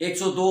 102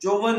54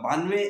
92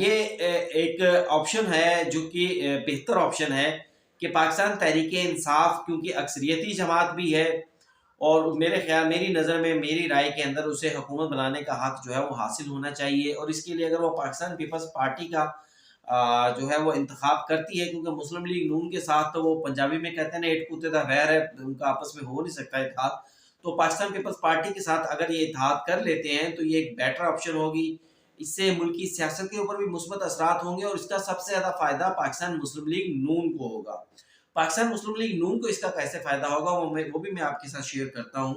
یہ ایک آپشن ہے جو کہ بہتر آپشن ہے کہ پاکستان تحریک انصاف کیونکہ اکثریتی جماعت بھی ہے، اور میری نظر میں، میری رائے کے اندر اسے حکومت بنانے کا حق جو ہے وہ حاصل ہونا چاہیے، اور اس کے لیے اگر وہ پاکستان پیپلز پارٹی کا جو ہے وہ انتخاب کرتی ہے، کیونکہ مسلم لیگ نون کے ساتھ تو وہ پنجابی میں کہتے ہیں نا ایک کتے دا ویر ہے، ان کا آپس میں ہو نہیں سکتا اتحاد، تو پاکستان پیپلز پارٹی کے ساتھ اگر یہ اتحاد کر لیتے ہیں تو یہ ایک بیٹر آپشن ہوگی، اس سے ملکی سیاست کے اوپر بھی مثبت اثرات ہوں گے، اور اس کا سب سے زیادہ فائدہ پاکستان مسلم لیگ نون کو ہوگا۔ پاکستان مسلم لیگ نون کو اس کا کیسے فائدہ ہوگا وہ بھی میں آپ کے ساتھ شیئر کرتا ہوں،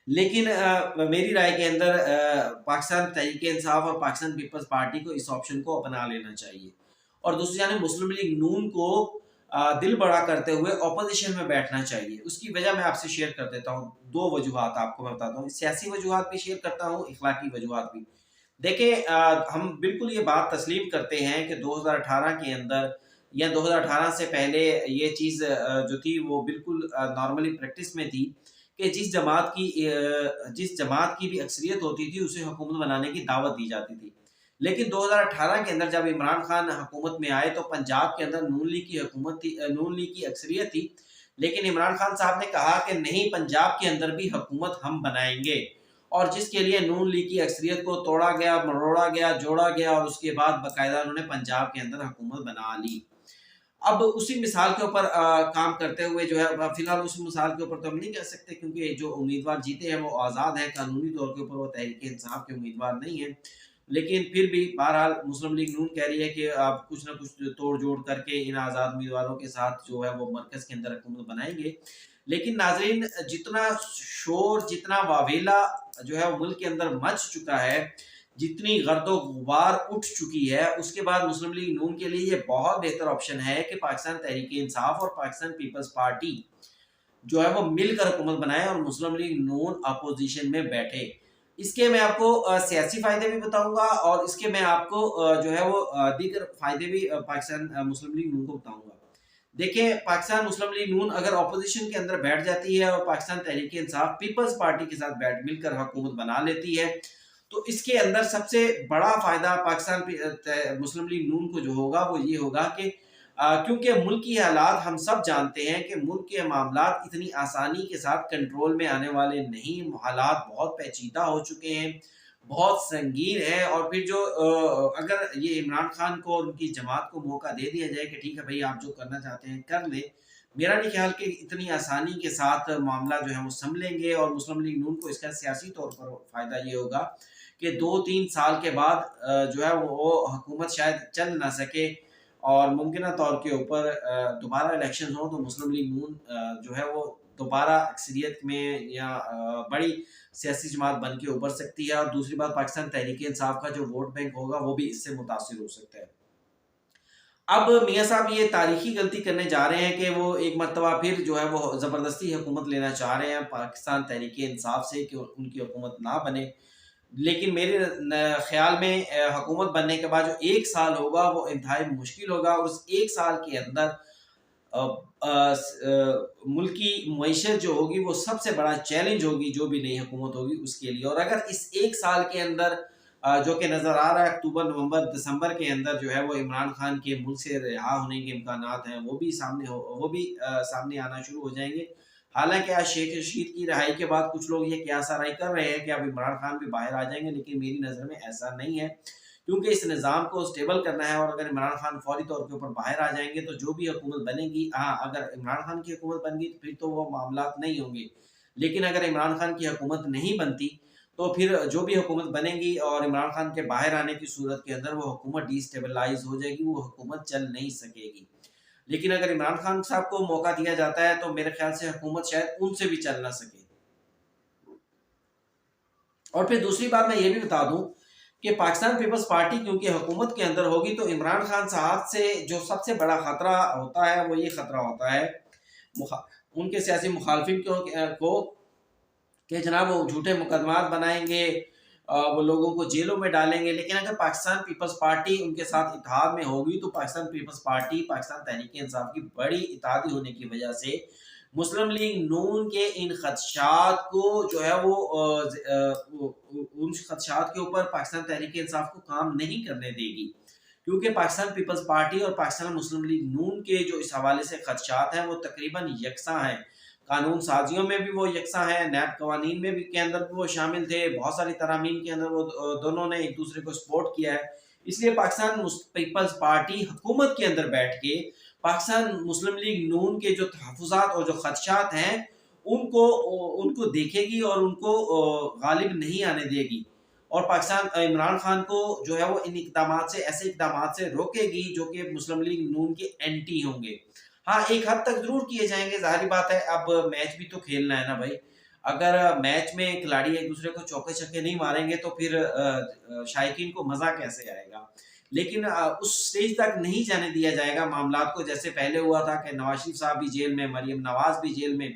لیکن میری رائے کے اندر پاکستان تحریک انصاف اور پاکستان پیپلز پارٹی کو اس آپشن کو اپنا لینا چاہیے، اور دوسری جانب مسلم لیگ نون کو دل بڑا کرتے ہوئے اپوزیشن میں بیٹھنا چاہیے۔ اس کی وجہ میں آپ سے شیئر کر دیتا ہوں، دو وجوہات آپ کو میں بتاتا ہوں، سیاسی وجوہات بھی شیئر کرتا ہوں، اخلاقی وجوہات بھی۔ دیکھیں ہم بالکل یہ بات تسلیم کرتے ہیں کہ 2018 کے اندر یا 2018 سے پہلے یہ چیز جو تھی وہ بالکل نارملی پریکٹس میں تھی کہ جس جماعت کی بھی اکثریت ہوتی تھی اسے حکومت بنانے کی دعوت دی جاتی تھی، لیکن 2018 کے اندر جب عمران خان حکومت میں آئے تو پنجاب کے اندر نون لیگ کی حکومت تھی، نون لیگ کی اکثریت تھی، لیکن عمران خان صاحب نے کہا کہ نہیں، پنجاب کے اندر بھی حکومت ہم بنائیں گے، اور جس کے لیے نون لیگ کی اکثریت کو توڑا گیا، مروڑا گیا، جوڑا گیا، اور اس کے بعد باقاعدہ انہوں نے پنجاب کے اندر حکومت بنا لی۔ اب اسی مثال کے اوپر کام کرتے ہوئے جو ہے، فی الحال اس مثال کے اوپر تو ہم نہیں کہہ سکتے کیونکہ جو امیدوار جیتے ہیں وہ آزاد ہیں، قانونی طور کے اوپر وہ تحریک انصاف کے امیدوار نہیں ہیں، لیکن پھر بھی بہرحال مسلم لیگ نون کہہ رہی ہے کہ آپ کچھ نہ کچھ توڑ جوڑ کر کے ان آزاد امیدواروں کے ساتھ جو ہے وہ مرکز کے اندر حکومت بنائیں گے۔ لیکن ناظرین، جتنا شور، جتنا واویلا جو ہے وہ ملک کے اندر مچ چکا ہے، جتنی گرد و غبار اٹھ چکی ہے، اس کے بعد مسلم لیگ نون کے لیے یہ بہت بہتر آپشن ہے کہ پاکستان تحریک انصاف اور پاکستان پیپلز پارٹی جو ہے وہ مل کر حکومت بنائے اور مسلم لیگ نون اپوزیشن میں بیٹھے۔ اس کے میں آپ کو سیاسی فائدے بھی بتاؤں گا، اور اس کے میں آپ کو جو ہے وہ دیگر فائدے بھی پاکستان مسلم لیگ نون کو بتاؤں گا۔ دیکھیں، پاکستان مسلم لیگ نون اگر اپوزیشن کے اندر بیٹھ جاتی ہے اور پاکستان تحریک انصاف پیپلز پارٹی کے ساتھ مل کر حکومت بنا لیتی ہے، تو اس کے اندر سب سے بڑا فائدہ پاکستان مسلم لیگ نون کو جو ہوگا وہ یہ ہوگا کہ کیونکہ ملک کی حالات ہم سب جانتے ہیں کہ ملک کے معاملات اتنی آسانی کے ساتھ کنٹرول میں آنے والے نہیں، حالات بہت پیچیدہ ہو چکے ہیں، بہت سنگین ہے، اور پھر جو اگر یہ عمران خان کو اور ان کی جماعت کو موقع دے دیا جائے کہ ٹھیک ہے بھائی آپ جو کرنا چاہتے ہیں کر لیں، میرا نہیں خیال کہ اتنی آسانی کے ساتھ معاملہ جو ہے وہ سنبھلیں گے، اور مسلم لیگ نون کو اس کا سیاسی طور پر فائدہ یہ ہوگا کہ 2-3 سال کے بعد جو ہے وہ حکومت شاید چل نہ سکے، اور ممکنہ طور کے اوپر دوبارہ الیکشن ہو تو مسلم لیگ نون جو ہے وہ دوبارہ اکثریت میں یا بڑی سیاسی جماعت بن کے ابھر سکتی ہے، اور دوسری بات پاکستان تحریک انصاف کا جو ووٹ بینک ہوگا وہ بھی اس سے متاثر ہو سکتا ہے۔ اب میاں صاحب یہ تاریخی غلطی کرنے جا رہے ہیں کہ وہ ایک مرتبہ پھر جو ہے وہ زبردستی حکومت لینا چاہ رہے ہیں پاکستان تحریک انصاف سے کہ ان کی حکومت نہ بنے، لیکن میرے خیال میں حکومت بننے کے بعد جو 1 سال ہوگا وہ انتہائی مشکل ہوگا، اور اس 1 سال کے اندر ملکی معیشت جو ہوگی وہ سب سے بڑا چیلنج ہوگی جو بھی نئی حکومت ہوگی اس کے لیے، اور اگر اس 1 سال کے اندر جو کہ نظر آ رہا ہے اکتوبر، نومبر، دسمبر کے اندر جو ہے وہ عمران خان کے ملک سے رہا ہونے کے امکانات ہیں وہ بھی سامنے آنا شروع ہو جائیں گے۔ حالانکہ آج شیخ رشید کی رہائی کے بعد کچھ لوگ یہ قیاس آرائی کر رہے ہیں کہ اب عمران خان بھی باہر آ جائیں گے، لیکن میری نظر میں ایسا نہیں ہے، کیونکہ اس نظام کو سٹیبل کرنا ہے، اور اگر عمران خان فوری طور کے اوپر باہر آ جائیں گے تو جو بھی حکومت بنے گی، ہاں اگر عمران خان کی حکومت بن گئی تو پھر تو وہ معاملات نہیں ہوں گے، لیکن اگر عمران خان کی حکومت نہیں بنتی تو پھر جو بھی حکومت بنے گی اور عمران خان کے باہر آنے کی صورت کے اندر وہ حکومت ڈی سٹیبلائز ہو جائے گی، وہ حکومت چل نہیں سکے گی۔ لیکن اگر عمران خان صاحب کو موقع دیا جاتا ہے تو میرے خیال سے حکومت شاید ان سے بھی چل نہ سکے۔ اور پھر دوسری بات میں یہ بھی بتا دوں کہ پاکستان پیپلز پارٹی کیونکہ حکومت کے اندر ہوگی تو عمران خان صاحب سے جو سب سے بڑا خطرہ ہوتا ہے وہ یہ خطرہ ہوتا ہے ان کے سیاسی مخالفین کو کہ جناب وہ جھوٹے مقدمات بنائیں گے، وہ لوگوں کو جیلوں میں ڈالیں گے، لیکن اگر پاکستان پیپلز پارٹی ان کے ساتھ اتحاد میں ہوگی تو پاکستان پیپلز پارٹی پاکستان تحریک انصاف کی بڑی اتحادی ہونے کی وجہ سے مسلم لیگ نون کے ان خدشات کو جو ہے ان خدشات کے اوپر پاکستان تحریک انصاف کو کام نہیں کرنے دے گی، کیونکہ پاکستان پیپلز پارٹی اور پاکستان مسلم لیگ نون کے جو اس حوالے سے خدشات ہیں وہ تقریباً یکساں ہیں، قانون سازیوں میں بھی وہ یکساں ہیں، نیب قوانین میں بھی کے اندر بھی وہ شامل تھے، بہت ساری ترامیم کے اندر وہ دونوں نے ایک دوسرے کو سپورٹ کیا ہے۔ اس لیے پاکستان پیپلز پارٹی حکومت کے اندر بیٹھ کے پاکستان مسلم لیگ نون کے جو تحفظات اور جو خدشات ہیں ان کو دیکھے گی اور ان کو غالب نہیں آنے دے گی، اور پاکستان عمران خان کو جو ہے وہ ان اقدامات سے، ایسے اقدامات سے روکے گی جو کہ مسلم لیگ نون کے اینٹی ہوں گے۔ ہاں ایک حد تک ضرور کیے جائیں گے، ظاہری بات ہے، اب میچ بھی تو کھیلنا ہے نا بھائی، اگر میچ میں کھلاڑی ایک دوسرے کو چوکے چھکے نہیں ماریں گے تو پھر شائقین کو مزہ کیسے آئے گا؟ لیکن اس سٹیج تک نہیں جانے دیا جائے گا معاملات کو، جیسے پہلے ہوا تھا کہ نواز شریف صاحب بھی جیل میں، مریم نواز بھی جیل میں،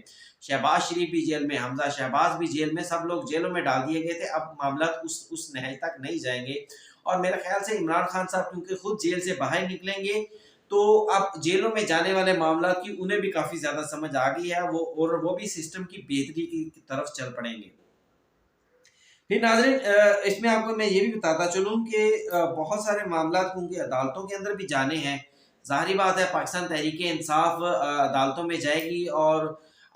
شہباز شریف بھی جیل میں، حمزہ شہباز بھی جیل میں، سب لوگ جیلوں میں ڈال دیے گئے تھے۔ اب معاملات اس نہج تک نہیں جائیں گے، اور میرے خیال سے عمران خان صاحب کیونکہ خود جیل سے باہر نکلیں گے تو اب جیلوں میں جانے والے معاملات کی انہیں بھی کافی زیادہ سمجھ آ گئی ہے، وہ بھی سسٹم کی بہتری کی طرف چل پڑیں گے۔ پھر ناظرین اس میں آپ کو میں یہ بھی بتاتا چلوں کہ بہت سارے معاملات ان کی عدالتوں کے اندر بھی جانے ہیں، ظاہری بات ہے پاکستان تحریک انصاف عدالتوں میں جائے گی، اور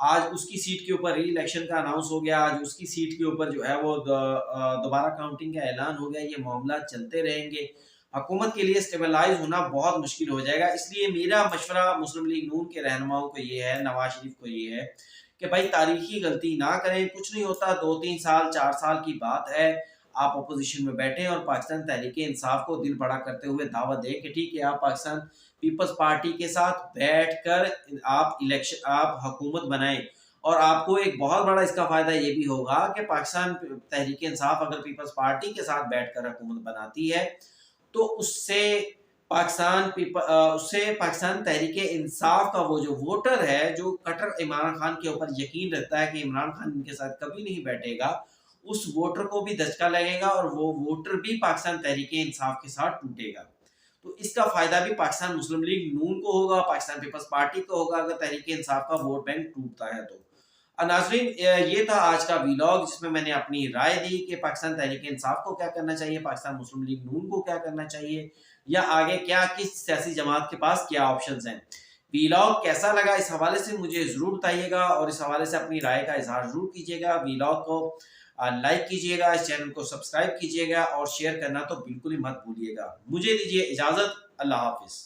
آج اس کی سیٹ کے اوپر ری الیکشن کا اناؤنس ہو گیا، آج اس کی سیٹ کے اوپر جو ہے وہ دوبارہ کاؤنٹنگ کا اعلان ہو گیا، یہ معاملات چلتے رہیں گے، حکومت کے لیے اسٹیبلائز ہونا بہت مشکل ہو جائے گا۔ اس لیے میرا مشورہ مسلم لیگ نون کے رہنماؤں کو یہ ہے، نواز شریف کو یہ ہے کہ بھائی تاریخی غلطی نہ کریں، کچھ نہیں ہوتا، 2-3 سال 4 سال کی بات ہے، آپ اپوزیشن میں بیٹھیں اور پاکستان تحریک انصاف کو دل بڑا کرتے ہوئے دعوت دیں کہ ٹھیک ہے آپ پاکستان پیپلز پارٹی کے ساتھ بیٹھ کر آپ حکومت بنائیں، اور آپ کو ایک بہت بڑا اس کا فائدہ یہ بھی ہوگا کہ پاکستان تحریک انصاف اگر پیپلز پارٹی کے ساتھ بیٹھ کر حکومت بناتی ہے تو اس سے پاکستان تحریک انصاف کا وہ جو ووٹر ہے، جو کٹر عمران خان کے اوپر یقین رکھتا ہے کہ عمران خان ان کے ساتھ کبھی نہیں بیٹھے گا، اس ووٹر کو بھی دھچکا لگے گا اور وہ ووٹر بھی پاکستان تحریک انصاف کے ساتھ ٹوٹے گا۔ تو اس کا فائدہ بھی پاکستان مسلم لیگ نون کو ہوگا، پاکستان پیپلز پارٹی کو ہوگا اگر تحریک انصاف کا ووٹ بینک ٹوٹتا ہے تو۔ ناظرین یہ تھا آج کا ویلاگ، جس میں میں نے اپنی رائے دی کہ پاکستان تحریک انصاف کو کیا کرنا چاہیے، پاکستان مسلم لیگ نون کو کیا کرنا چاہیے، یا آگے کیا کس سیاسی جماعت کے پاس کیا آپشنز ہیں۔ ویلاگ کیسا لگا اس حوالے سے مجھے ضرور بتائیے گا، اور اس حوالے سے اپنی رائے کا اظہار ضرور کیجیے گا۔ ویلاگ کو لائک کیجیے گا، اس چینل کو سبسکرائب کیجیے گا، اور شیئر کرنا تو بالکل ہی مت بھولیے گا۔ مجھے دیجیے اجازت، اللہ حافظ۔